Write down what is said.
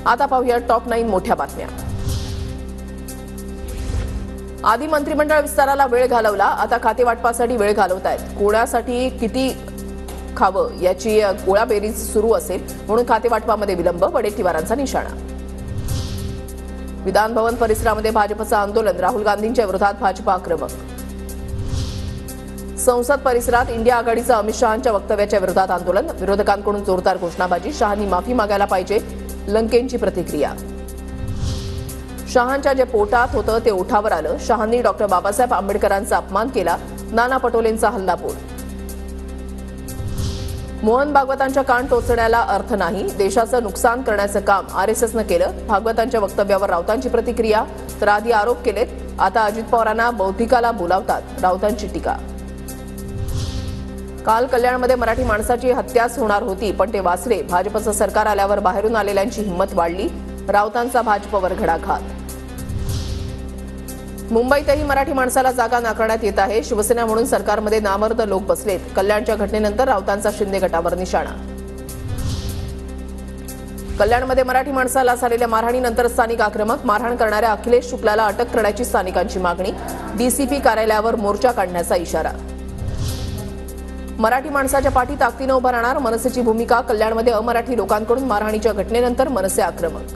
आता पाहूया टॉप 9 मोठ्या बातम्या। आधी मंत्रिमंडळ विस्ताराला वेळ घालवला, आता खाते वाटपासाठी वेळ घालवतायत। कोणासाठी किती खावं याची गोळाबेरीज सुरू असेल म्हणून खाते वाटपामध्ये विलंब, वडेट्टीवारांचा निशाणा। विधान भवन परिसरामध्ये भाजपचं आंदोलन, राहुल गांधींच्या विरोधात भाजप आक्रमक। संसद परिसरात इंडिया आघाडीचं अमित शहांच्या वक्तव्याच्या विरोधात आंदोलन, विरोधकांकडून जोरदार घोषणाबाजी, शहांनी माफी मागायला पाहिजे, लंकेंची प्रतिक्रिया। शहांच्या जे पोटात होतं ते ओठावर आलं, शहांनी डॉक्टर बाबासाहेब आंबेडकरांचा अपमान केला, नाना पटोलेंचा हल्लाबोल। मोहन भागवतांच्या कान टोचण्याला अर्थ नाही, देशाचं नुकसान करण्याचं काम आरएसएसनं केलं, भागवतांच्या वक्तव्यावर राऊतांची प्रतिक्रिया। तर आधी आरोप केलेत, आता अजित पवारांना बौद्धिकाला बोलावतात, राऊतांची टीका। काल कल्याणमध्ये मराठी माणसाची हत्याच होणार होती पण ते वाचले, भाजपचं सरकार आल्यावर बाहेरून आलेल्यांची हिंमत वाढली, राऊतांचा भाजपवर घणाघात। मुंबईतही मराठी माणसाला जागा नाकारण्यात येत आहे, शिवसेना म्हणून सरकारमध्ये नामर्द लोक बसलेत, कल्याणच्या घटनेनंतर राऊतांचा शिंदे गटावर निशाणा। कल्याणमध्ये मराठी माणसाला झालेल्या मारहाणीनंतर स्थानिक आक्रमक, मारहाण करणाऱ्या अखिलेश शुक्लाला अटक करण्याची स्थानिकांची मागणी, डीसीपी कार्यालयावर मोर्चा काढण्याचा इशारा। मराठी माणसाच्या पाठी ताकदीनं उभा राहणार, मनसेची भूमिका, कल्याणमध्ये अमराठी लोकांकडून मारहाणीच्या घटनेनंतर मनसे आक्रमक।